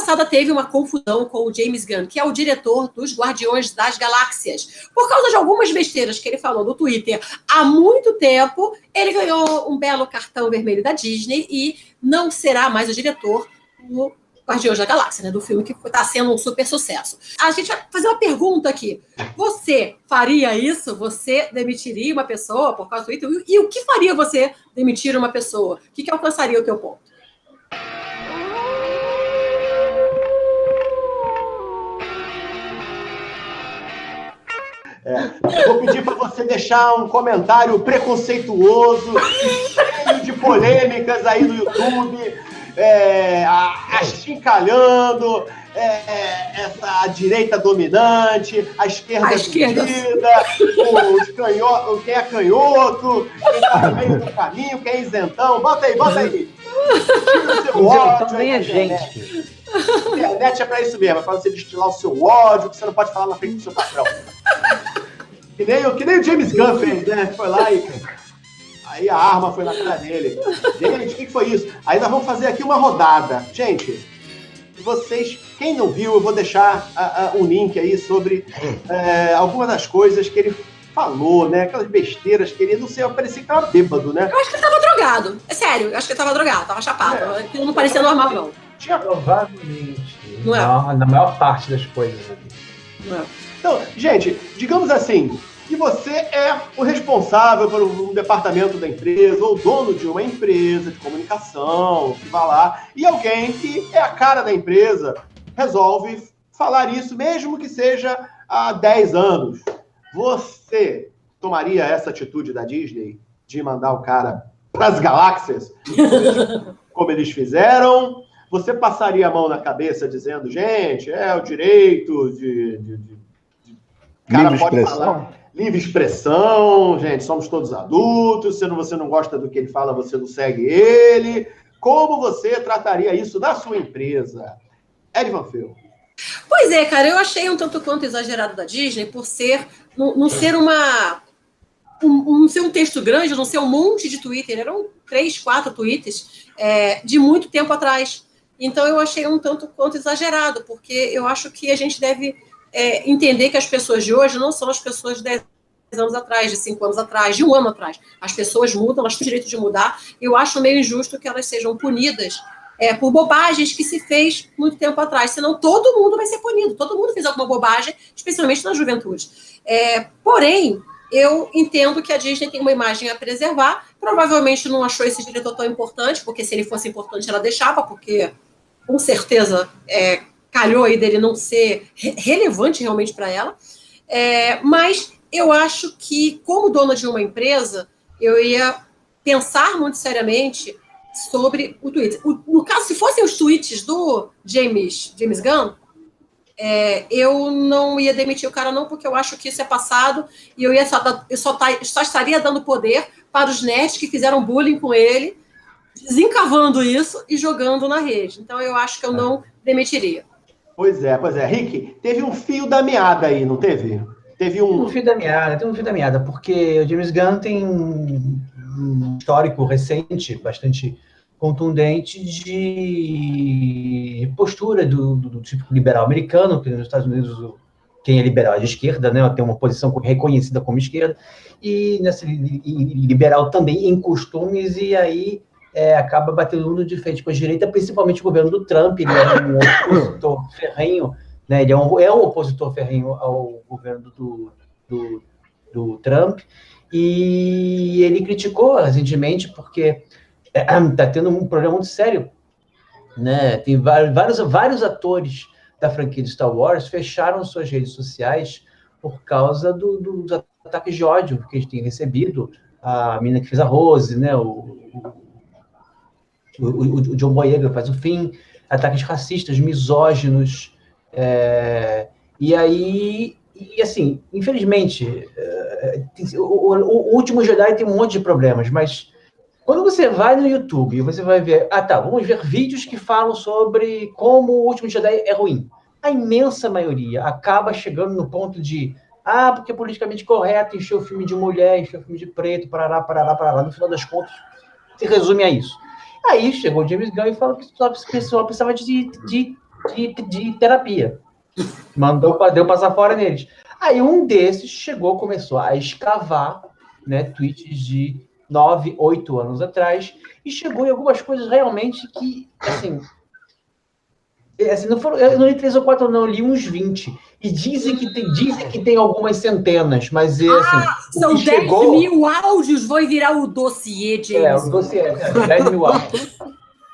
passada teve uma confusão com o James Gunn, que é o diretor dos Guardiões das Galáxias. Por causa de algumas besteiras que ele falou no Twitter há muito tempo, ele ganhou um belo cartão vermelho da Disney e não será mais o diretor do Guardiões da Galáxia, né, do filme que está sendo um super sucesso. A gente vai fazer uma pergunta aqui. Você faria isso? Você demitiria uma pessoa por causa do Twitter? E o que faria você demitir uma pessoa? O que alcançaria o teu ponto? Eu vou pedir para você deixar um comentário preconceituoso, cheio de polêmicas aí no YouTube, achincalhando a direita dominante, a esquerda dividida, quem é canhoto, quem está no meio do caminho, quem é isentão. Bota aí. Tira o seu ódio. Também é gente. A internet é para isso mesmo, é para você destilar o seu ódio, que você não pode falar na frente do seu patrão. Que nem o James Gunn fez, né? Foi lá e aí a arma foi na cara dele. Gente, o que foi isso? Aí nós vamos fazer aqui uma rodada. Gente, vocês, quem não viu, eu vou deixar um link aí sobre algumas das coisas que ele falou, né? Aquelas besteiras que ele, não sei, parecia que tava bêbado, né? Eu acho que ele tava drogado. É sério, eu acho que ele tava drogado, tava chapado. Aquilo não parecia normal, não. Provavelmente. Não é? Na maior parte das coisas aqui. Não é. Então, gente, digamos assim, que você é o responsável por um departamento da empresa, ou dono de uma empresa de comunicação, que vai lá, e alguém que é a cara da empresa resolve falar isso, mesmo que seja há 10 anos. Você tomaria essa atitude da Disney de mandar o cara para as galáxias, como eles fizeram? Você passaria a mão na cabeça dizendo, gente, é o direito de cara livre pode expressão. falar. Livre expressão, gente, somos todos adultos, se você não gosta do que ele fala, você não segue ele. Como você trataria isso na sua empresa? Ed Van Fel. Pois é, cara, eu achei um tanto quanto exagerado da Disney por não ser não ser um texto grande, não ser um monte de Twitter, eram 3, 4 tweets de muito tempo atrás. Então eu achei um tanto quanto exagerado, porque eu acho que a gente deve entender que as pessoas de hoje não são as pessoas de 10 anos atrás, de 5 anos atrás, de 1 ano atrás. As pessoas mudam, elas têm o direito de mudar. Eu acho meio injusto que elas sejam punidas por bobagens que se fez muito tempo atrás. Senão todo mundo vai ser punido. Todo mundo fez alguma bobagem, especialmente na juventude. Porém, eu entendo que a Disney tem uma imagem a preservar. Provavelmente não achou esse diretor tão importante, porque se ele fosse importante ela deixava, porque com certeza calhou aí dele não ser relevante realmente para ela, mas eu acho que, como dona de uma empresa, eu ia pensar muito seriamente sobre o Twitter. No caso, se fossem os tweets do James Gunn, eu não ia demitir o cara não, porque eu acho que isso é passado e eu só estaria dando poder para os nerds que fizeram bullying com ele, desencavando isso e jogando na rede. Então eu acho que eu não demitiria. Pois é. Rick, teve um fio da meada aí, não teve? Tem um fio da meada, porque o James Gunn tem um histórico recente, bastante contundente, de postura do tipo liberal americano, que nos Estados Unidos quem é liberal é de esquerda, né, tem uma posição reconhecida como esquerda, e liberal também em costumes, e aí acaba batendo de frente com a direita, principalmente o governo do Trump. Ele é um opositor ferrenho, né? Ele é um opositor ferrenho ao governo do Trump, e ele criticou recentemente porque está tendo um problema muito sério, né? Tem vários atores da franquia de Star Wars fecharam suas redes sociais por causa dos ataques de ódio que eles têm recebido. A menina que fez a Rose, né? O John Boyega faz o Finn, ataques racistas, misóginos, e assim, infelizmente, o Último Jedi tem um monte de problemas, mas quando você vai no YouTube e você vai ver, vamos ver vídeos que falam sobre como o Último Jedi é ruim. A imensa maioria acaba chegando no ponto de porque é politicamente correto, encher o filme de mulher, encher o filme de preto, parará. No final das contas, se resume a isso. Aí chegou o James Gunn e falou que o pessoal precisava de de terapia. Deu passar fora neles. Aí um desses começou a escavar, né, tweets de 9, 8 anos atrás, e chegou em algumas coisas realmente que, assim não foram, eu não li 3 ou 4, não, eu li uns 20. E dizem que tem algumas centenas, mas assim, são 10.000 áudios, vou virar o dossiê de o dossiê, 10.000 áudios.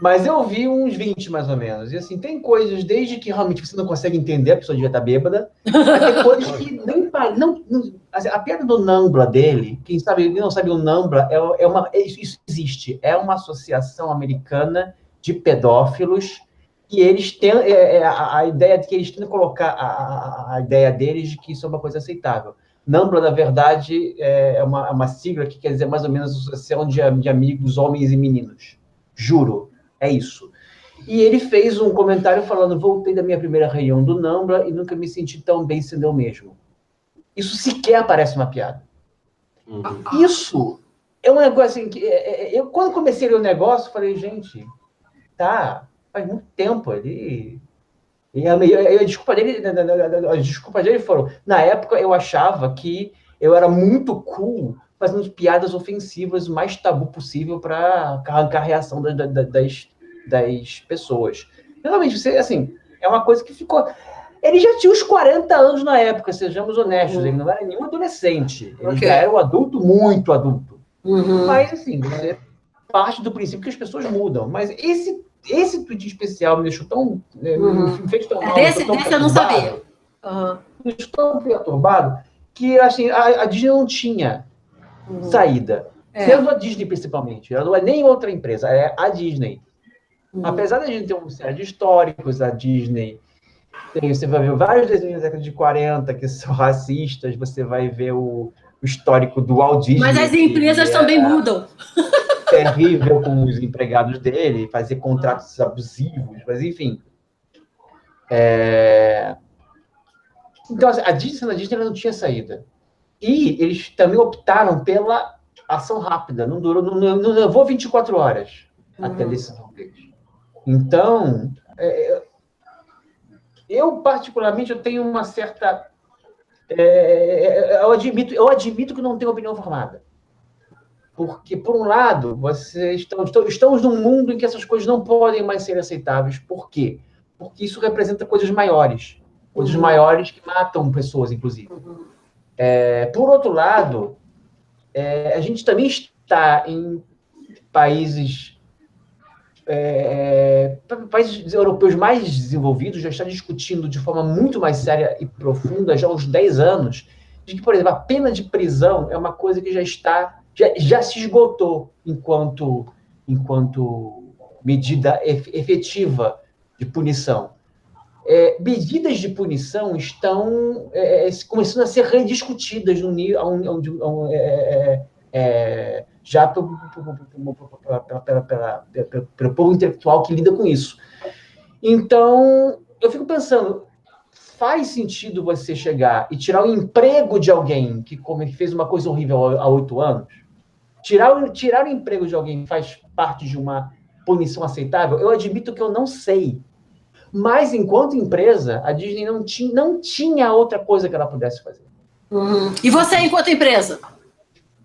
Mas eu vi uns 20, mais ou menos. E assim, tem coisas, desde que realmente você não consegue entender, a pessoa devia estar bêbada, até coisas que nem... Assim, a piada do Nambla dele, quem não sabe, o Nambla isso existe. É uma associação americana de pedófilos que eles têm a ideia de que eles tentam colocar a ideia deles de que isso é uma coisa aceitável. Nambla, na verdade, é uma sigla que quer dizer mais ou menos associação de amigos, homens e meninos. Juro. É isso. E ele fez um comentário falando: voltei da minha primeira reunião do Nambla e nunca me senti tão bem sendo eu mesmo. Isso sequer aparece uma piada. Isso é um negócio assim que... eu, quando comecei a ler o negócio, falei, gente, faz muito tempo. A desculpa dele foram: na época eu achava que eu era muito cool fazendo piadas ofensivas, o mais tabu possível para arrancar a reação das pessoas. Realmente, assim, é uma coisa que ficou... Ele já tinha uns 40 anos na época, sejamos honestos, ele não era nenhum adolescente, ele já era um adulto, muito adulto. Mas, assim, você parte do princípio que as pessoas mudam. Mas esse tweet especial me deixou tão... me fez tão mal, desse eu não sabia. Me deixou tão perturbado que, assim, a Disney não tinha saída. Sendo a Disney, principalmente. Ela não é nem outra empresa, é a Disney. Apesar da gente ter um série de históricos, a Disney... Você vai ver vários desenhos da década de 40 que são racistas, você vai ver o histórico do Walt Disney. Mas as empresas também mudam. Terrível com os empregados dele, fazer contratos abusivos, mas enfim. Então, a Disney não tinha saída. E eles também optaram pela ação rápida, não levou 24 horas até a decisão deles. Então, eu particularmente tenho uma certa... eu admito que não tenho opinião formada. Porque, por um lado, estamos num mundo em que essas coisas não podem mais ser aceitáveis. Por quê? Porque isso representa coisas maiores. Coisas maiores que matam pessoas, inclusive. Por outro lado, a gente também está em países europeus mais desenvolvidos, já está discutindo de forma muito mais séria e profunda, já há uns 10 anos, de que, por exemplo, a pena de prisão é uma coisa que já se esgotou enquanto medida efetiva de punição. Medidas de punição estão começando a ser rediscutidas no nível, já pelo povo intelectual que lida com isso. Então, eu fico pensando, faz sentido você chegar e tirar o emprego de alguém que fez uma coisa horrível há 8 anos? Tirar o emprego de alguém faz parte de uma punição aceitável? Eu admito que eu não sei. Mas, enquanto empresa, a Disney não tinha outra coisa que ela pudesse fazer. E você, enquanto empresa?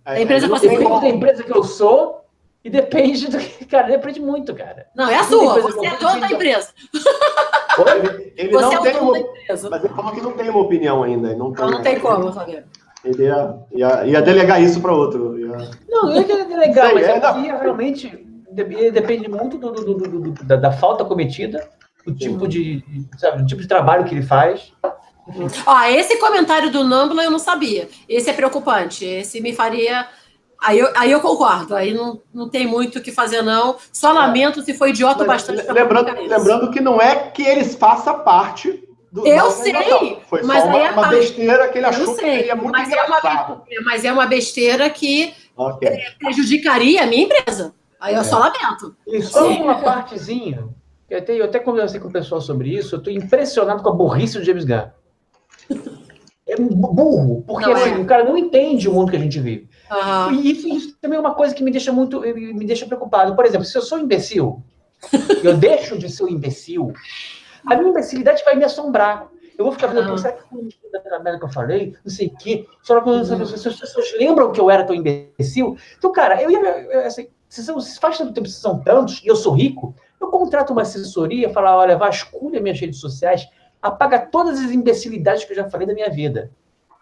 A empresa depende da empresa que eu sou e depende do que... Cara, depende muito, cara. Não, é a sua. Você é dono da empresa. Ele não tem uma... Mas ele falou que não tem uma opinião ainda. Não tem como, Fabiano. Ele ia delegar isso para outro. Não, eu ia delegar, mas realmente depende muito da falta cometida, do tipo de trabalho que ele faz. Esse comentário do Nambla eu não sabia. Esse é preocupante. Esse me faria... Aí eu concordo. Aí não tem muito o que fazer, não. Só lamento se foi idiota bastante. Lembrando que não é que eles façam parte do... Eu sei! Foi só uma besteira que ele achou que seria muito engraçado. Mas é uma besteira que prejudicaria a minha empresa. Aí eu só lamento. E só uma partezinha... Eu até conversei com o pessoal sobre isso. Eu estou impressionado com a burrice do James Gunn. É burro, porque o cara não entende o mundo que a gente vive. E isso também é uma coisa que me deixa preocupado. Por exemplo, se eu sou imbecil, eu deixo de ser um imbecil a minha imbecilidade vai me assombrar. Eu vou ficar vendo, será que foi da merda que eu falei? Não sei o quê. Só que as pessoas lembram que eu era tão imbecil. Então, cara, assim, faz tanto tempo que são tantos, e eu sou rico, eu contrato uma assessoria, falo, olha, vasculha minhas redes sociais, apaga todas as imbecilidades que eu já falei da minha vida.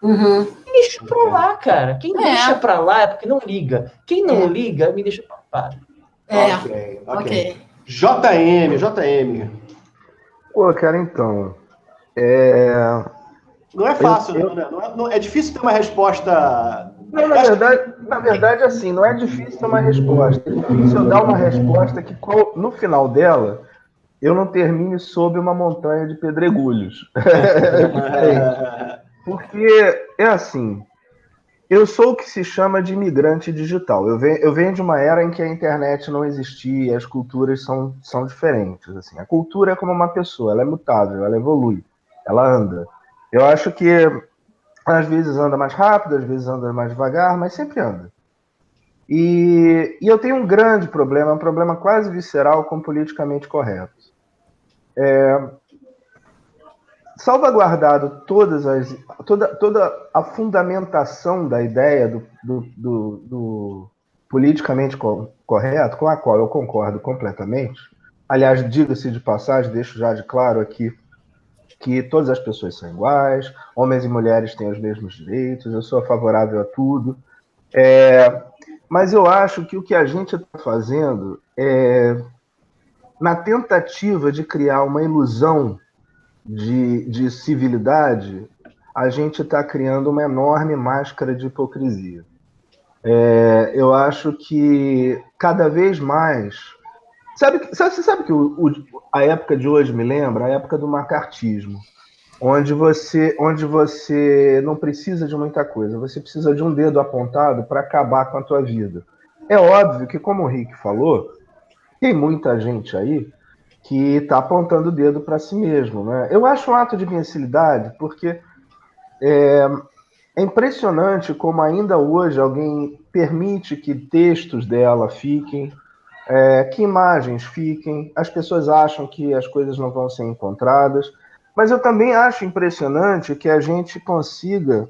Uhum. Me deixa pra lá, cara. Quem deixa pra lá é porque não liga. Quem não liga, me deixa pra lá. Ok. JM. Pô, cara, então... Não é fácil, né? É difícil ter uma resposta... Não, na verdade, assim, não é difícil ter uma resposta. É difícil eu dar uma resposta que, no final dela, eu não termine sob uma montanha de pedregulhos. Porque, é assim, eu sou o que se chama de imigrante digital. Eu venho de uma era em que a internet não existia, as culturas são diferentes. Assim. A cultura é como uma pessoa, ela é mutável, ela evolui, ela anda. Eu acho que às vezes anda mais rápido, às vezes anda mais devagar, mas sempre anda. E eu tenho um grande problema, um problema quase visceral com o politicamente correto. Salvaguardado toda a fundamentação da ideia do politicamente correto, com a qual eu concordo completamente. Aliás, diga-se de passagem, deixo já de claro aqui que todas as pessoas são iguais, homens e mulheres têm os mesmos direitos, eu sou favorável a tudo. Mas eu acho que o que a gente está fazendo na tentativa de criar uma ilusão de civilidade, a gente está criando uma enorme máscara de hipocrisia. Eu acho que cada vez mais... Você sabe que a época de hoje me lembra a época do macartismo, onde você não precisa de muita coisa, você precisa de um dedo apontado para acabar com a tua vida. É óbvio que, como o Rick falou, tem muita gente aí que está apontando o dedo para si mesmo, né? Eu acho um ato de imbecilidade, porque é impressionante como ainda hoje alguém permite que textos dela fiquem, que imagens fiquem, as pessoas acham que as coisas não vão ser encontradas, mas eu também acho impressionante que a gente consiga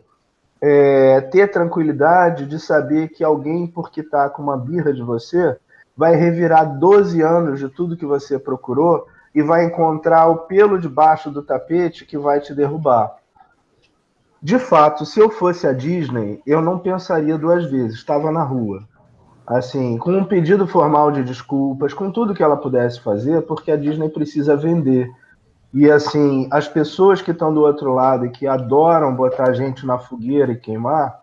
ter tranquilidade de saber que alguém, porque está com uma birra de você, vai revirar 12 anos de tudo que você procurou e vai encontrar o pelo debaixo do tapete que vai te derrubar. De fato, se eu fosse a Disney, eu não pensaria duas vezes, estava na rua. Assim, com um pedido formal de desculpas, com tudo que ela pudesse fazer, porque a Disney precisa vender. E assim, as pessoas que estão do outro lado e que adoram botar a gente na fogueira e queimar,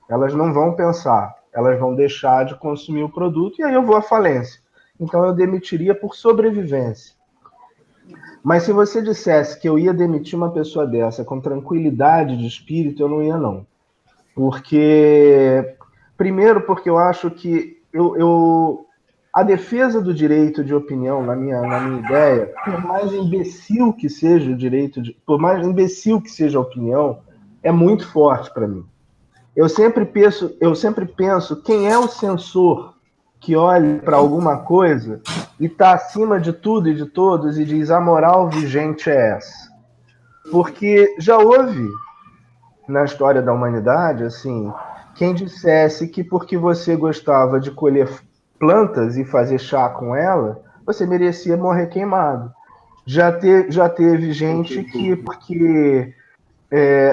elas não vão pensar, elas vão deixar de consumir o produto e aí eu vou à falência. Então eu demitiria por sobrevivência. Mas se você dissesse que eu ia demitir uma pessoa dessa com tranquilidade de espírito, eu não ia não. Primeiro porque eu acho que a defesa do direito de opinião, na minha ideia, por mais imbecil que seja a opinião, é muito forte para mim. Eu sempre penso quem é o censor que olha para alguma coisa e está acima de tudo e de todos e diz a moral vigente é essa. Porque já houve na história da humanidade, assim, quem dissesse que porque você gostava de colher plantas e fazer chá com ela, você merecia morrer queimado. Já teve gente que, porque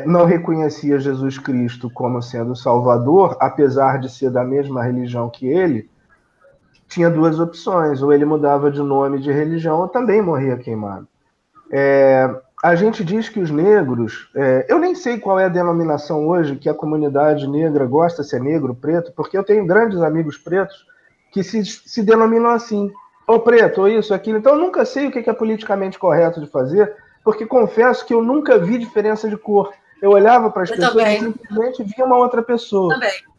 não reconhecia Jesus Cristo como sendo Salvador, apesar de ser da mesma religião que ele, tinha duas opções, ou ele mudava de nome de religião, ou também morria queimado. A gente diz que os negros... eu nem sei qual é a denominação hoje que a comunidade negra gosta, se é negro, preto, porque eu tenho grandes amigos pretos que se denominam assim, ou preto, ou isso, aquilo. Então eu nunca sei o que é politicamente correto de fazer, porque confesso que eu nunca vi diferença de cor. Eu olhava para as pessoas e simplesmente via uma outra pessoa.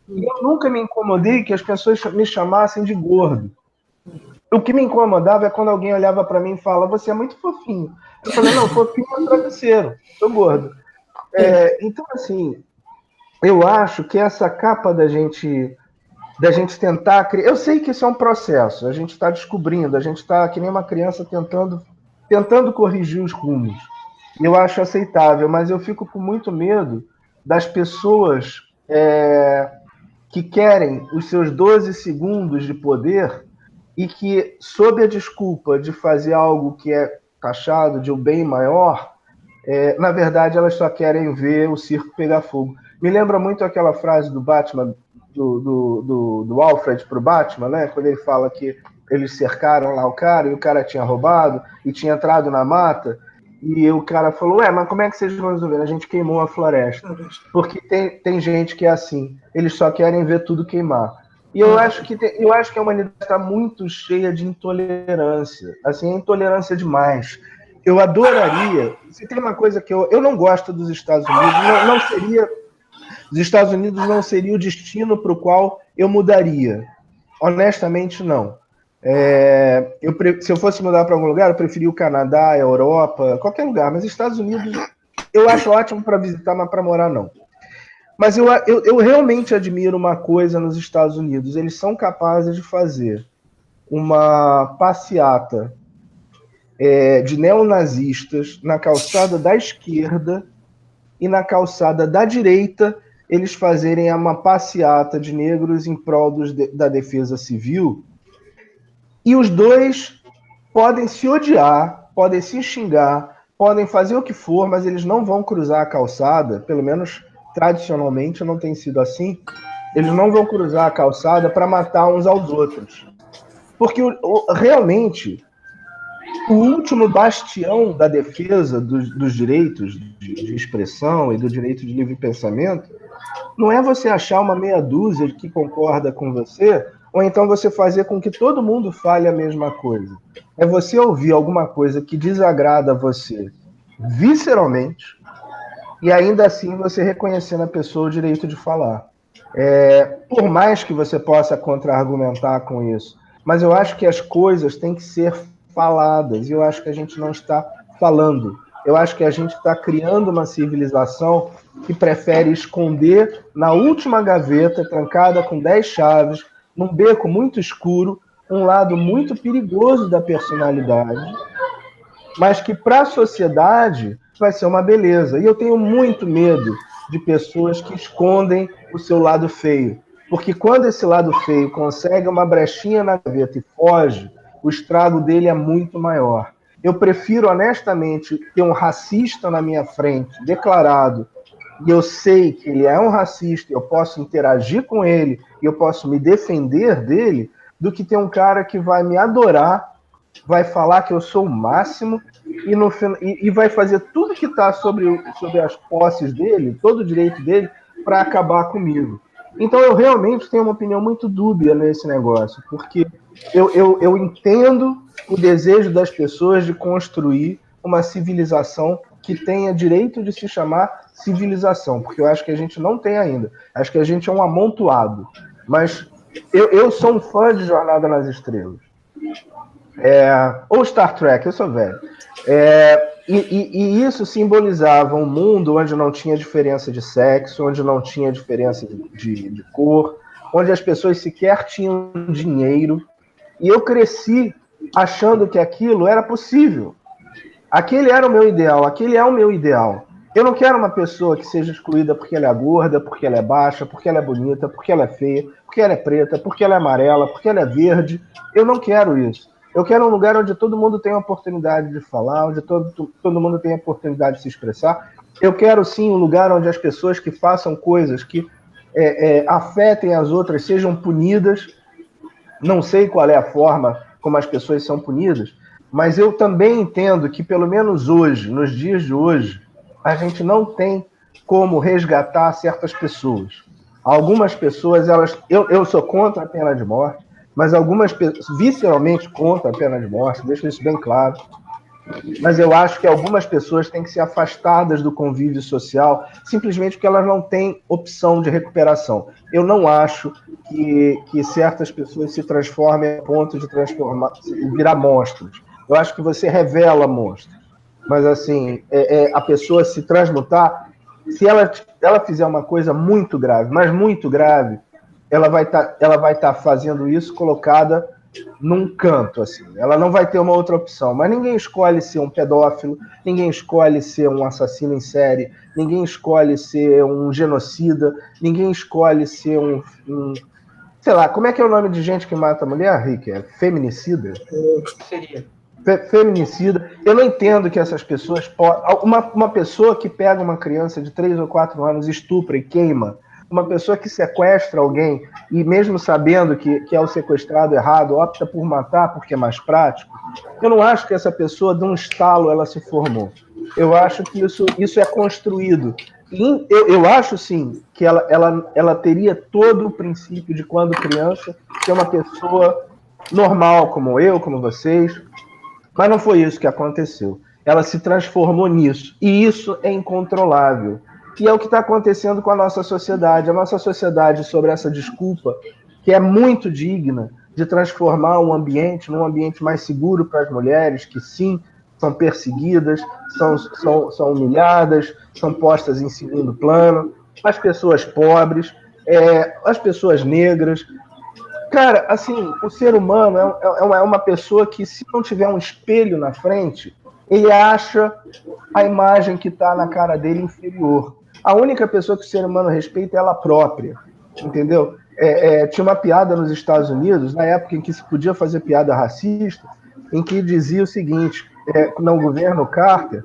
E eu nunca me incomodei que as pessoas me chamassem de gordo. O que me incomodava é quando alguém olhava para mim e falava, você é muito fofinho. Eu falei, não, fofinho é um travesseiro, sou gordo. Então, assim, eu acho que essa capa da gente tentar criar... Eu sei que isso é um processo, a gente está descobrindo, a gente está que nem uma criança tentando tentando corrigir os rumos. Eu acho aceitável, mas eu fico com muito medo das pessoas que querem os seus 12 segundos de poder e que, sob a desculpa de fazer algo que é taxado de um bem maior, na verdade elas só querem ver o circo pegar fogo. Me lembra muito aquela frase do Batman, do Alfred para o Batman, né? Quando ele fala que eles cercaram lá o cara e o cara tinha roubado e tinha entrado na mata e o cara falou, mas como é que vocês vão resolver? A gente queimou a floresta. Porque tem gente que é assim, eles só querem ver tudo queimar. E eu acho que a humanidade está muito cheia de intolerância. Assim, é intolerância demais. Eu adoraria... Se tem uma coisa que eu não gosto dos Estados Unidos, não seria... Os Estados Unidos não seria o destino para o qual eu mudaria. Honestamente, não. Se eu fosse mudar para algum lugar, eu preferia o Canadá, a Europa, qualquer lugar. Mas Estados Unidos eu acho ótimo para visitar, mas para morar não. Mas eu realmente admiro uma coisa nos Estados Unidos. Eles são capazes de fazer uma passeata de neonazistas na calçada da esquerda e na calçada da direita eles fazerem uma passeata de negros em prol da defesa civil. E os dois podem se odiar, podem se xingar, podem fazer o que for, mas eles não vão cruzar a calçada, pelo menos tradicionalmente não tem sido assim, eles não vão cruzar a calçada para matar uns aos outros. Porque realmente o último bastião da defesa dos direitos de expressão e do direito de livre pensamento não é você achar uma meia dúzia que concorda com você, ou então você fazer com que todo mundo fale a mesma coisa. É você ouvir alguma coisa que desagrada a você visceralmente e ainda assim você reconhecer na pessoa o direito de falar. Por mais que você possa contra-argumentar com isso, mas eu acho que as coisas têm que ser faladas, e eu acho que a gente não está falando. Eu acho que a gente está criando uma civilização que prefere esconder na última gaveta, trancada com 10 chaves, num beco muito escuro, um lado muito perigoso da personalidade, mas que para a sociedade vai ser uma beleza. E eu tenho muito medo de pessoas que escondem o seu lado feio, porque quando esse lado feio consegue uma brechinha na gaveta e foge, o estrago dele é muito maior. Eu prefiro, honestamente, ter um racista na minha frente, declarado, e eu sei que ele é um racista, eu posso interagir com ele, e eu posso me defender dele, do que ter um cara que vai me adorar, vai falar que eu sou o máximo, e vai fazer tudo que está sobre as posses dele, todo o direito dele, para acabar comigo. Então eu realmente tenho uma opinião muito dúbia nesse negócio, porque eu entendo o desejo das pessoas de construir uma civilização que tenha direito de se chamar civilização, porque eu acho que a gente não tem ainda. Acho que a gente é um amontoado. Mas eu sou um fã de Jornada nas Estrelas. Ou Star Trek, eu sou velho. E isso simbolizava um mundo onde não tinha diferença de sexo, onde não tinha diferença de cor, onde as pessoas sequer tinham dinheiro. E eu cresci achando que aquilo era possível. Aquele era o meu ideal, aquele é o meu ideal. Eu não quero uma pessoa que seja excluída porque ela é gorda, porque ela é baixa, porque ela é bonita, porque ela é feia, porque ela é preta, porque ela é amarela, porque ela é verde. Eu não quero isso. Eu quero um lugar onde todo mundo tenha a oportunidade de falar, onde todo mundo tenha a oportunidade de se expressar. Eu quero, sim, um lugar onde as pessoas que façam coisas que afetem as outras sejam punidas. Não sei qual é a forma como as pessoas são punidas, mas eu também entendo que, pelo menos hoje, nos dias de hoje, a gente não tem como resgatar certas pessoas. Algumas pessoas, eu sou contra a pena de morte, mas algumas pessoas, visceralmente contra a pena de morte, deixo isso bem claro, mas eu acho que algumas pessoas têm que ser afastadas do convívio social simplesmente porque elas não têm opção de recuperação. Eu não acho que certas pessoas se transformem a ponto de virar monstros. Eu acho que você revela monstros. Mas, assim, a pessoa se transmutar, se ela fizer uma coisa muito grave, mas muito grave, ela vai estar fazendo isso colocada num canto, assim. Ela não vai ter uma outra opção. Mas ninguém escolhe ser um pedófilo, ninguém escolhe ser um assassino em série, ninguém escolhe ser um genocida, ninguém escolhe ser sei lá, como é que é o nome de gente que mata a mulher, Rick? É feminicida? Seria. Feminicida. Eu não entendo que essas pessoas uma pessoa que pega uma criança de 3 ou 4 anos, estupra e queima, uma pessoa que sequestra alguém e mesmo sabendo que é o sequestrado errado, opta por matar porque é mais prático, eu não acho que essa pessoa, de um estalo, ela se formou. Eu acho que isso é construído. Eu acho, sim, que ela teria todo o princípio de, quando criança, ser uma pessoa normal, como eu, como vocês, mas não foi isso que aconteceu. Ela se transformou nisso. E isso é incontrolável. E é o que está acontecendo com a nossa sociedade. A nossa sociedade, sobre essa desculpa, que é muito digna de transformar um ambiente num ambiente mais seguro para as mulheres, que sim, são perseguidas, são humilhadas, são postas em segundo plano, as pessoas pobres, as pessoas negras. Cara, assim, o ser humano é uma pessoa que, se não tiver um espelho na frente, ele acha a imagem que está na cara dele inferior. A única pessoa que o ser humano respeita é ela própria, entendeu? Tinha uma piada nos Estados Unidos, na época em que se podia fazer piada racista, em que dizia o seguinte, no governo Carter,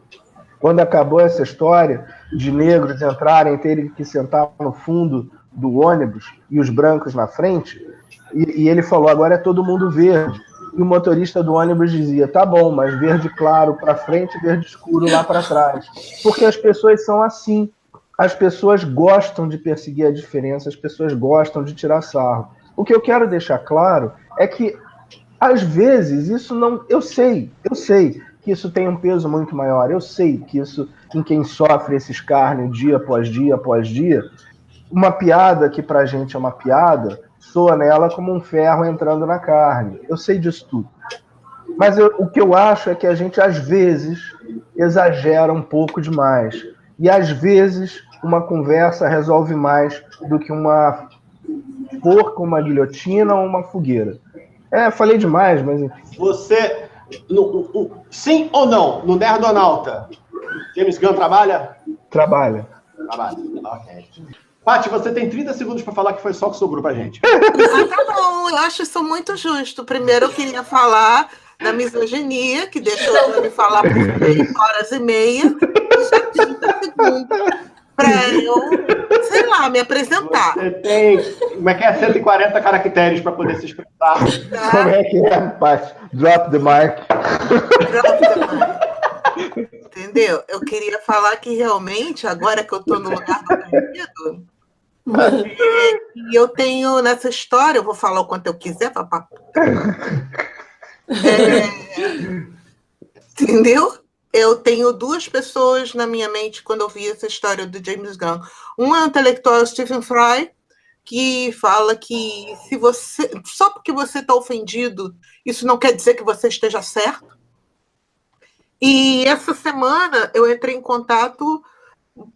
quando acabou essa história de negros entrarem, terem que sentar no fundo do ônibus e os brancos na frente, e ele falou, agora é todo mundo verde. E o motorista do ônibus dizia, tá bom, mas verde claro para frente e verde escuro lá para trás. Porque as pessoas são assim. As pessoas gostam de perseguir a diferença, as pessoas gostam de tirar sarro. O que eu quero deixar claro é que, às vezes, isso não... Eu sei que isso tem um peso muito maior. Eu sei que isso, em quem sofre esse escárnio dia após dia após dia, uma piada que pra gente é uma piada, soa nela como um ferro entrando na carne. Eu sei disso tudo. Mas o que eu acho é que a gente, às vezes, exagera um pouco demais. E, às vezes, uma conversa resolve mais do que uma forca, uma guilhotina ou uma fogueira. Falei demais, mas... Você, sim ou não, no Nerdonauta, James Gunn trabalha? Trabalha. Trabalha, ok. Paty, você tem 30 segundos para falar, que foi só o que sobrou pra gente. Tá bom, eu acho isso muito justo. Primeiro eu queria falar da misoginia, que deixou eu me falar por 3 horas e meia, e já 30 segundos para eu, sei lá, me apresentar. Você tem, como é que é, 140 caracteres para poder se expressar. Tá? Como é que é, Paty? Drop the mic. Entendeu? Eu queria falar que realmente, agora que eu estou no lugar do oprimido, e eu tenho nessa história, eu vou falar o quanto eu quiser, papá. Entendeu? Eu tenho 2 pessoas na minha mente quando eu vi essa história do James Gunn. Um é o intelectual Stephen Fry, que fala que só porque você está ofendido, isso não quer dizer que você esteja certo. E essa semana eu entrei em contato,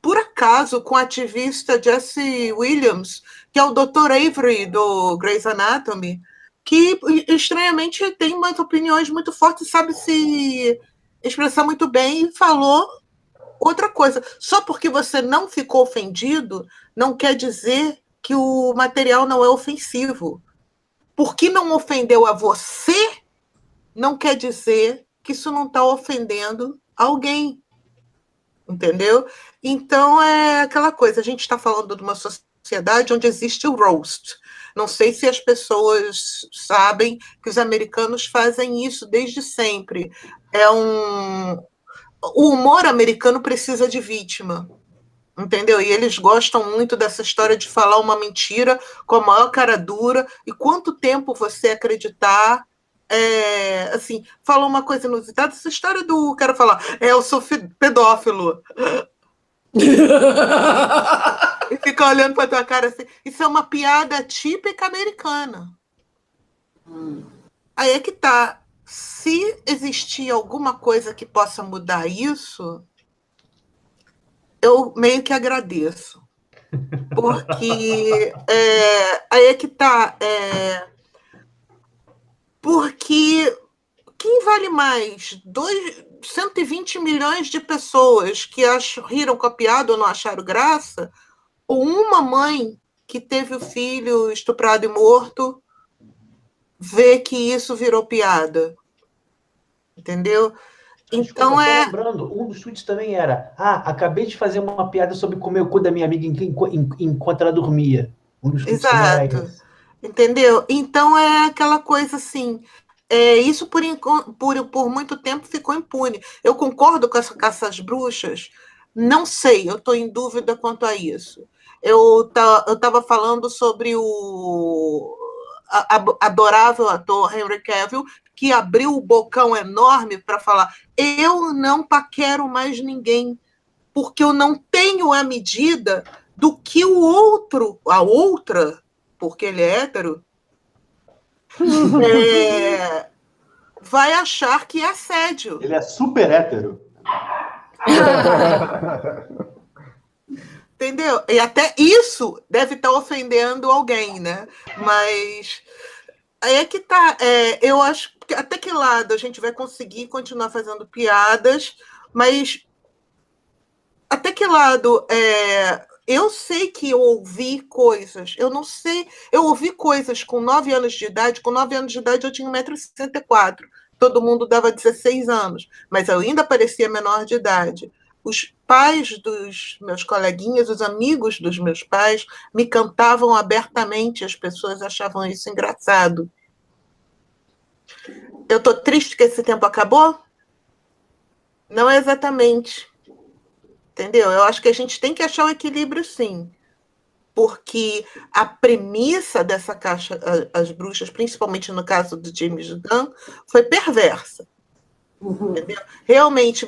por acaso, com o ativista Jesse Williams, que é o Dr. Avery do Grey's Anatomy, que, estranhamente, tem umas opiniões muito fortes, sabe se expressar muito bem, e falou outra coisa. Só porque você não ficou ofendido, não quer dizer que o material não é ofensivo. Porque não ofendeu a você, não quer dizer que isso não está ofendendo alguém. Entendeu? Então, é aquela coisa, a gente está falando de uma sociedade onde existe o roast. Não sei se as pessoas sabem que os americanos fazem isso desde sempre. O humor americano precisa de vítima, entendeu? E eles gostam muito dessa história de falar uma mentira com a maior cara dura, e quanto tempo você acreditar... assim, falou uma coisa inusitada, essa história do... Quero falar, eu sou pedófilo. E fica olhando para tua cara assim. Isso é uma piada típica americana. Aí é que tá. Se existir alguma coisa que possa mudar isso, eu meio que agradeço. Porque aí é que tá. Porque quem vale mais? 120 milhões de pessoas que riram com a piada ou não acharam graça? Ou uma mãe que teve o filho estuprado e morto vê que isso virou piada? Entendeu? Então Desculpa, só lembrando, um dos tweets também era: acabei de fazer uma piada sobre comer o cu da minha amiga enquanto ela dormia. Um dos tweets também era esse. Entendeu? Então é aquela coisa assim, isso por muito tempo ficou impune. Eu concordo com essa caça às bruxas, não sei, eu estou em dúvida quanto a isso. Eu estava falando sobre o adorável ator Henry Cavill, que abriu o bocão enorme para falar: eu não paquero mais ninguém, porque eu não tenho a medida do que o outro, a outra, porque ele é hétero, vai achar que é assédio. Ele é super hétero. Entendeu? E até isso deve estar ofendendo alguém, né? Mas aí é que tá. Eu acho que até que lado a gente vai conseguir continuar fazendo piadas, mas até que lado eu sei que eu ouvi coisas, eu não sei, eu ouvi coisas com 9 anos de idade, com 9 anos de idade eu tinha 1,64 m, todo mundo dava 16 anos, mas eu ainda parecia menor de idade. Os pais dos meus coleguinhas, os amigos dos meus pais, me cantavam abertamente, as pessoas achavam isso engraçado. Eu estou triste que esse tempo acabou? Não exatamente. Entendeu? Eu acho que a gente tem que achar o equilíbrio, sim. Porque a premissa dessa caça às bruxas, principalmente no caso do James Gunn, foi perversa. Entendeu? Realmente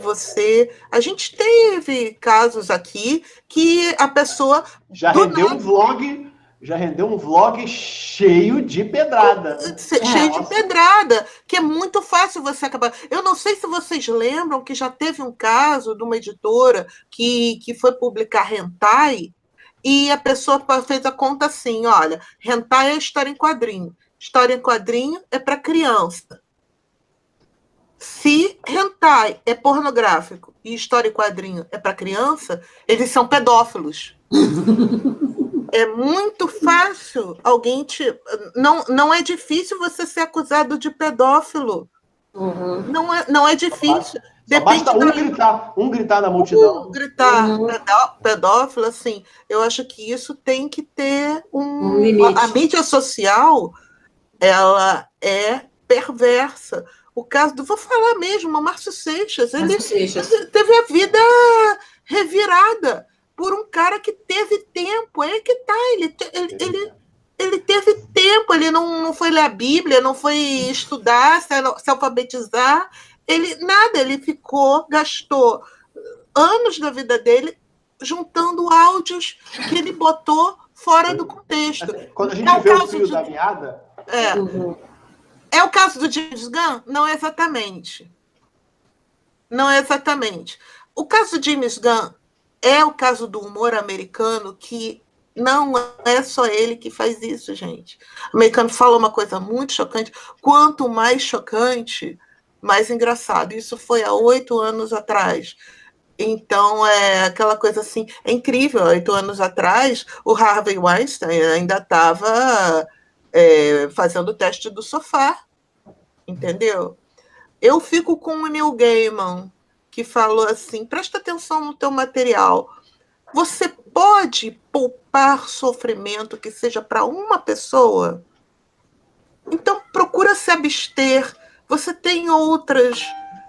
a gente teve casos aqui que a pessoa já rendeu um vlog cheio de pedrada. Cheio de pedrada, que é muito fácil você acabar. Eu não sei se vocês lembram que já teve um caso de uma editora que foi publicar hentai e a pessoa fez a conta assim: olha, hentai é história em quadrinho. História em quadrinho é para criança. Se hentai é pornográfico e história em quadrinho é para criança, eles são pedófilos. É muito fácil alguém não é difícil você ser acusado de pedófilo. Uhum. Não é difícil. Só basta um gritar na multidão. Pedófilo, assim, eu acho que isso tem que ter um limite. A mídia social, ela é perversa. O caso vou falar mesmo, o Márcio Seixas, ele teve a vida revirada por um cara que teve tempo. É que tá, ele teve tempo, ele não foi ler a Bíblia, não foi estudar, se alfabetizar, ele gastou anos da vida dele juntando áudios que ele botou fora do contexto. Quando a gente vê o fio da meada... É o caso do James Gunn? Não exatamente. Não exatamente. O caso do James Gunn é o caso do humor americano, que não é só ele que faz isso, gente. O americano fala uma coisa muito chocante. Quanto mais chocante, mais engraçado. Isso foi há 8 anos atrás. Então, é aquela coisa assim, é incrível. 8 anos atrás, o Harvey Weinstein ainda estava fazendo o teste do sofá, entendeu? Eu fico com o Neil Gaiman, que falou assim: presta atenção no teu material. Você pode poupar sofrimento que seja para uma pessoa? Então, procura se abster. Você tem outras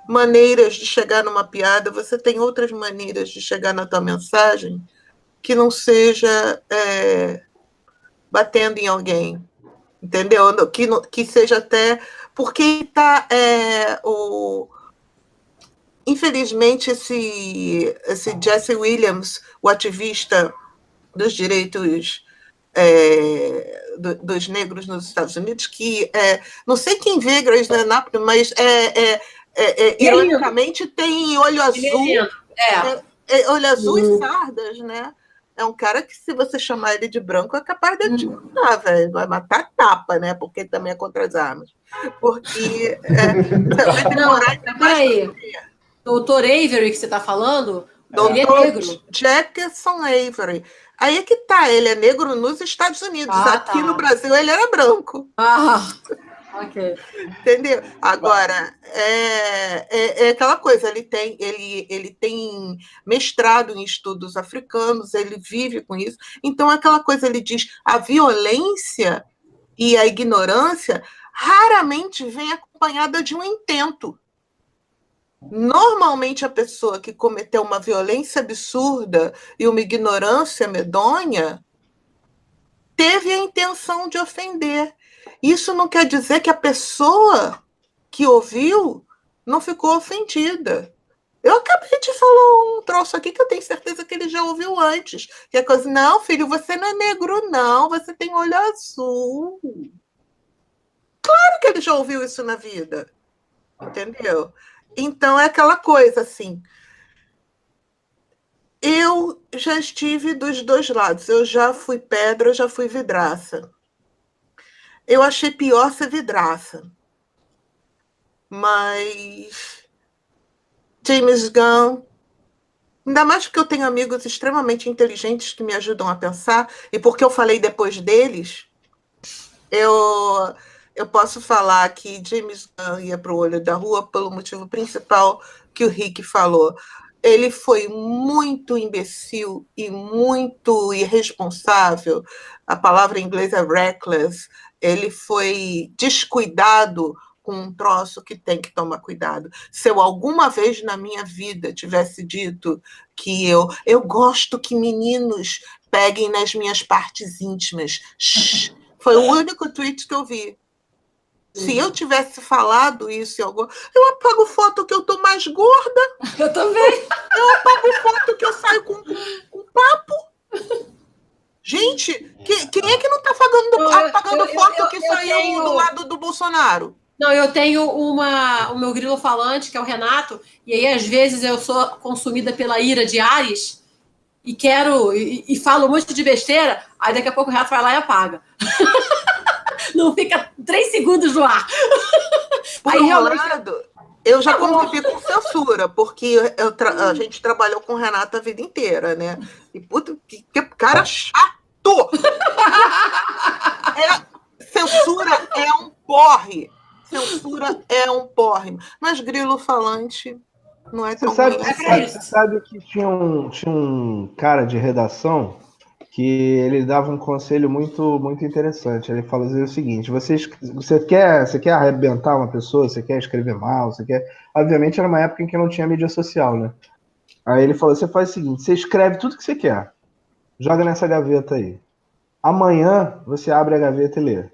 maneiras de chegar numa piada, você tem outras maneiras de chegar na tua mensagem que não seja batendo em alguém. Entendeu? Que seja até... Porque está... Infelizmente, esse Jesse Williams, o ativista dos direitos dos negros nos Estados Unidos, que não sei quem vê Grey's Anatomy, mas ironicamente tem olho azul, olho azul e sardas, né? é um cara que, se você chamar ele de branco, é capaz de te matar, velho. Vai matar a tapa, né? Porque ele também é contra as armas. Porque vai demorar ainda mais. Peraí. Doutor Avery, que você está falando, ele é negro. Jefferson Avery. Aí é que tá, ele é negro nos Estados Unidos. Aqui tá. no Brasil ele era branco. Ok. Entendeu? Agora, é aquela coisa, ele tem mestrado em estudos africanos, ele vive com isso. Então, é aquela coisa, ele diz, a violência e a ignorância raramente vem acompanhada de um intento. Normalmente, a pessoa que cometeu uma violência absurda e uma ignorância medonha teve a intenção de ofender. Isso não quer dizer que a pessoa que ouviu não ficou ofendida. Eu acabei de falar um troço aqui que eu tenho certeza que ele já ouviu antes. Que é coisa, não, filho, você não é negro, não, você tem olho azul. Claro que ele já ouviu isso na vida. Entendeu? Então, é aquela coisa, assim. Eu já estive dos dois lados. Eu já fui pedra, eu já fui vidraça. Eu achei pior ser vidraça. Mas James Gunn, ainda mais porque eu tenho amigos extremamente inteligentes que me ajudam a pensar, e porque eu falei depois deles, eu posso falar que James Gunn ia para o olho da rua pelo motivo principal que o Rick falou. Ele foi muito imbecil e muito irresponsável. A palavra em inglês é reckless. Ele foi descuidado com um troço que tem que tomar cuidado. Se eu alguma vez na minha vida tivesse dito que eu gosto que meninos peguem nas minhas partes íntimas, foi o único tweet que eu vi. Se eu tivesse falado isso, eu apago foto que eu tô mais gorda. Eu também. Eu apago foto que eu saio com papo. Gente, quem é que não tá apagando foto que saiu do lado do Bolsonaro? Não, eu tenho o meu grilo falante, que é o Renato, e aí às vezes eu sou consumida pela ira de Ares e e falo um monte de besteira, aí daqui a pouco o Renato vai lá e apaga. Não fica 3 segundos no ar. Por aí, realmente, eu já convivi com censura, porque a gente trabalhou com o Renato a vida inteira, né? E puta, que cara chato! Censura é um porre. Censura é um porre. Mas grilo falante não é tão ruim. Você sabe que tinha um cara de redação que ele dava um conselho muito, muito interessante. Ele falava o seguinte: você quer arrebentar uma pessoa, você quer escrever mal, você quer... Obviamente era uma época em que não tinha mídia social, né? Aí ele falou: você faz o seguinte, você escreve tudo que você quer, joga nessa gaveta aí. Amanhã você abre a gaveta e lê.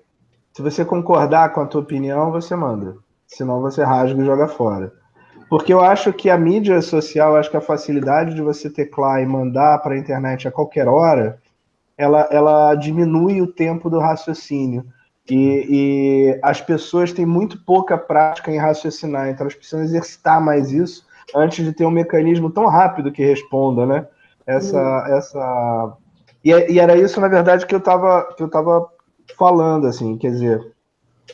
Se você concordar com a tua opinião, você manda. Senão você rasga e joga fora. Porque eu acho que a mídia social, acho que a facilidade de você teclar e mandar para a internet a qualquer hora, ela diminui o tempo do raciocínio. E as pessoas têm muito pouca prática em raciocinar, então elas precisam exercitar mais isso antes de ter um mecanismo tão rápido que responda, né? E era isso, na verdade, que eu tava falando, assim, quer dizer,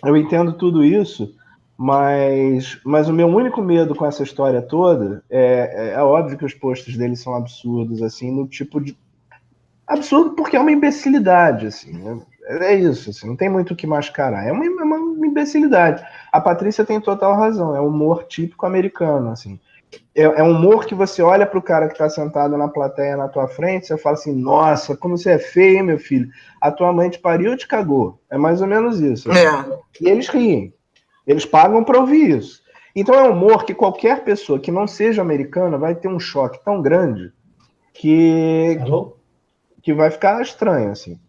eu entendo tudo isso, mas o meu único medo com essa história toda é óbvio que os posts dele são absurdos, assim, no tipo de... Absurdo porque é uma imbecilidade, assim, né? É isso, assim, não tem muito o que mascarar, é uma imbecilidade. A Patrícia tem total razão, é humor típico americano, assim. É um humor que você olha para o cara que está sentado na plateia na tua frente, você fala assim, nossa, como você é feio, hein, meu filho? A tua mãe te pariu ou te cagou? É mais ou menos isso. Assim. E eles riem. Eles pagam para ouvir isso. Então é um humor que qualquer pessoa que não seja americana vai ter um choque tão grande que vai ficar estranho, assim.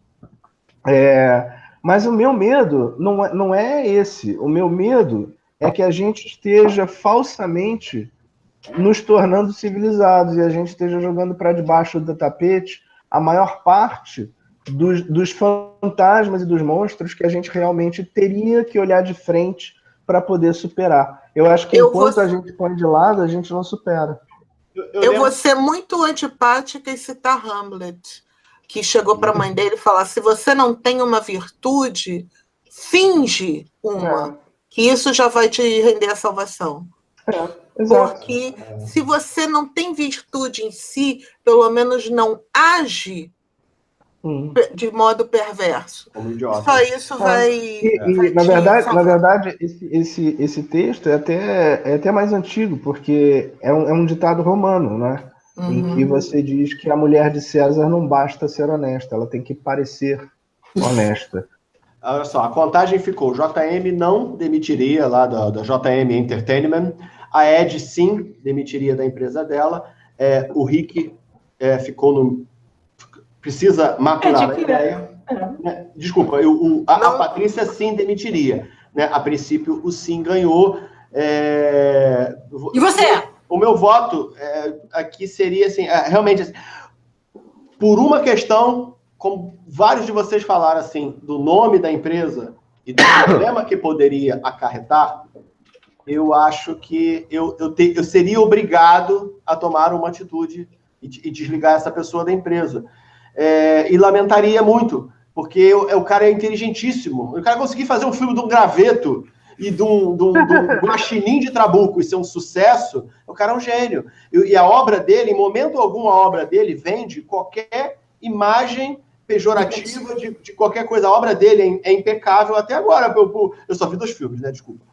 Mas o meu medo não é esse. O meu medo é que a gente esteja falsamente nos tornando civilizados e a gente esteja jogando para debaixo do tapete a maior parte dos fantasmas e dos monstros que a gente realmente teria que olhar de frente para poder superar. Eu acho que enquanto a gente põe de lado, a gente não supera. Eu vou ser muito antipática e citar Hamlet. que chegou para a mãe dele e falou: se você não tem uma virtude, finge uma, que isso já vai te render a salvação. Exato. Porque se você não tem virtude em si, pelo menos não age de modo perverso. Como idiota. Só isso vai... Na verdade, esse texto é até mais antigo, porque é um ditado romano, né? Em que você diz que a mulher de César não basta ser honesta, ela tem que parecer honesta. Olha só, a contagem ficou: o JM não demitiria lá da JM Entertainment, a Ed sim demitiria da empresa dela, o Rick ficou no... Precisa maturar a ideia. Desculpa, a Patrícia sim demitiria. Né? A princípio, o sim ganhou. E você? O meu voto aqui seria assim, realmente, assim, por uma questão, como vários de vocês falaram assim, do nome da empresa e do problema que poderia acarretar, eu acho que eu seria obrigado a tomar uma atitude e desligar essa pessoa da empresa. E lamentaria muito, porque o cara é inteligentíssimo. O cara conseguir fazer um filme de um graveto e de um guaxinim de trabuco e ser um sucesso, o cara é um gênio. E a obra dele, em momento algum, a obra dele vende qualquer imagem pejorativa de qualquer coisa. A obra dele é impecável até agora. Eu só vi 2 filmes, né? Desculpa.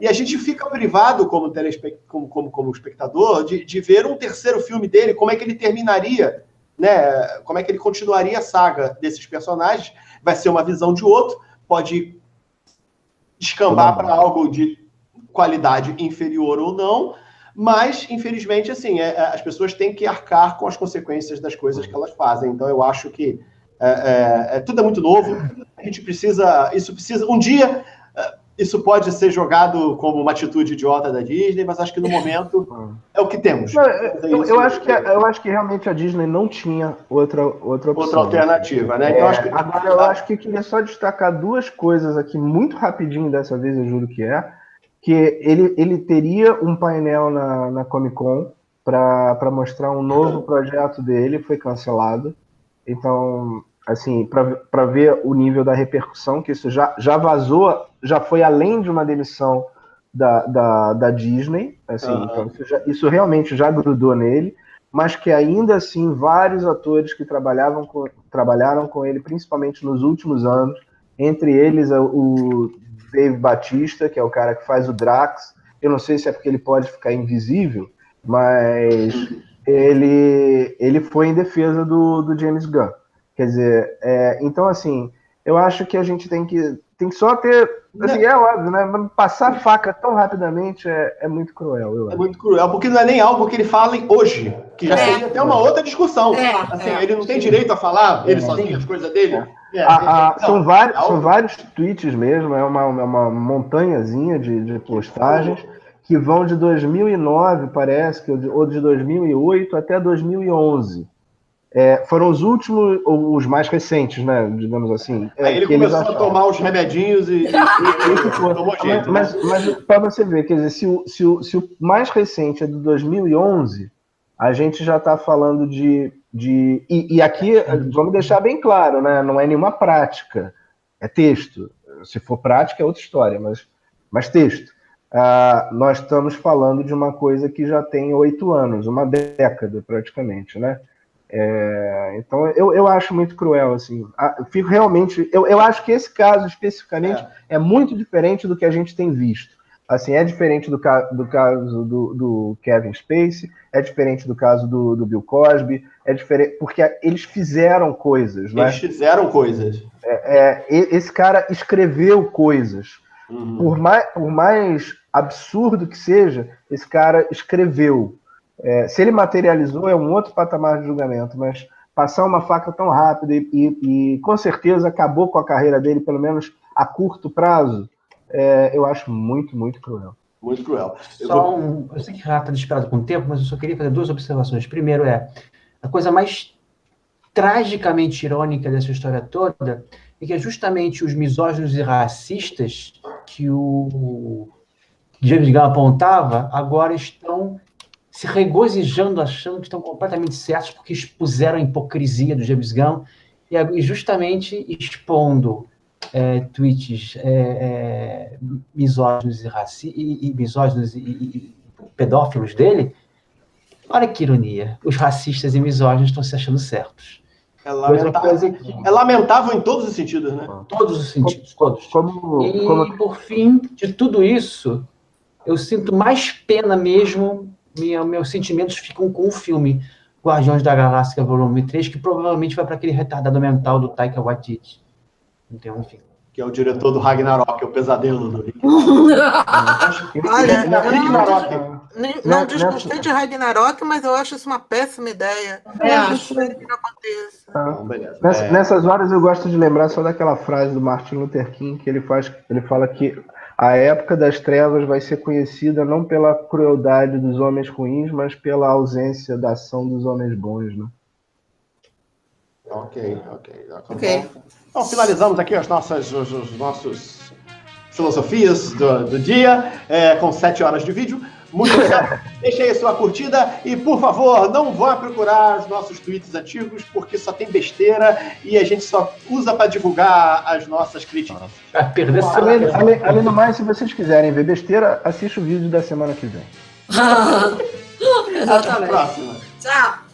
E a gente fica privado como espectador de ver um terceiro filme dele, como é que ele terminaria, né? Como é que ele continuaria a saga desses personagens. Vai ser uma visão de outro, pode descambar para algo de qualidade inferior ou não, mas, infelizmente, assim, as pessoas têm que arcar com as consequências das coisas que elas fazem. Então, eu acho que tudo é muito novo, a gente precisa... Um dia, isso pode ser jogado como uma atitude idiota da Disney, mas acho que, no momento, é o que temos. Não, eu acho que realmente a Disney não tinha outra opção. Outra alternativa, né? Então, agora, eu acho que eu queria só destacar 2 coisas aqui, muito rapidinho dessa vez, eu juro que ele teria um painel na Comic Con para mostrar um novo projeto dele, foi cancelado. Então, assim, para ver o nível da repercussão, que isso já vazou, já foi além de uma demissão da Disney, assim, então isso realmente já grudou nele, mas que ainda assim vários atores que trabalharam com ele, principalmente nos últimos anos, entre eles o Dave Bautista, que é o cara que faz o Drax. Eu não sei se é porque ele pode ficar invisível, mas ele foi em defesa do James Gunn. Quer dizer, então, assim, eu acho que a gente tem que só ter... Assim, é óbvio, né? Passar a faca tão rapidamente é muito cruel. Eu acho. É muito cruel, porque não é nem algo que ele fale hoje, que já seria até uma outra discussão. Ele não tem direito a falar, ele sozinho, as coisas dele. São vários tweets mesmo, é uma montanhazinha de postagens que vão de 2009, parece, ou de 2008 até 2011. Foram os últimos, ou os mais recentes, né, digamos assim. Aí ele começou a tomar os remedinhos e tomou jeito. Mas para você ver, quer dizer, se o mais recente é de 2011, a gente já está falando e aqui, vamos deixar bem claro, né, não é nenhuma prática, é texto. Se for prática é outra história, mas texto. Nós estamos falando de uma coisa que já tem 8 anos, uma década praticamente, né? Então eu acho muito cruel, assim. Fico realmente, eu acho que esse caso especificamente é muito diferente do que a gente tem visto. Assim, é diferente do caso do Kevin Spacey, é diferente do caso do Bill Cosby, é diferente porque eles fizeram coisas, né? Eles fizeram coisas. Esse cara escreveu coisas. Por mais absurdo que seja, esse cara escreveu. Se ele materializou, é um outro patamar de julgamento, mas passar uma faca tão rápida e com certeza acabou com a carreira dele, pelo menos a curto prazo, eu acho muito, muito cruel. Muito cruel. Eu sei que o Renato está desesperado com o tempo, mas eu só queria fazer 2 observações. Primeiro a coisa mais tragicamente irônica dessa história toda é que é justamente os misóginos e racistas que o James Gunn apontava agora estão se regozijando, achando que estão completamente certos porque expuseram a hipocrisia do James Gunn e justamente expondo tweets misóginos e pedófilos dele. Olha que ironia, os racistas e misóginos estão se achando certos. É lamentável em todos os sentidos, né? Todos os sentidos, todos. E por fim de tudo isso, eu sinto mais pena mesmo, meus sentimentos ficam com o filme Guardiões da Galáxia Volume 3, que provavelmente vai para aquele retardado mental do Taika Waititi. Então, enfim. Que é o diretor do Ragnarok, é o pesadelo do Rick. Olha, não desgostei de Ragnarok, mas eu acho isso uma péssima ideia. Eu acho que não aconteça. Beleza. Nessas horas eu gosto de lembrar só daquela frase do Martin Luther King, que ele fala que a época das trevas vai ser conhecida não pela crueldade dos homens ruins, mas pela ausência da ação dos homens bons, né? Ok. Então, finalizamos aqui os nossos filosofias do dia, com 7 horas de vídeo. Muito obrigado. Deixe aí a sua curtida e, por favor, não vá procurar os nossos tweets antigos, porque só tem besteira e a gente só usa para divulgar as nossas críticas. Além do mais, se vocês quiserem ver besteira, assiste o vídeo da semana que vem. Exatamente. Até a próxima. Tchau.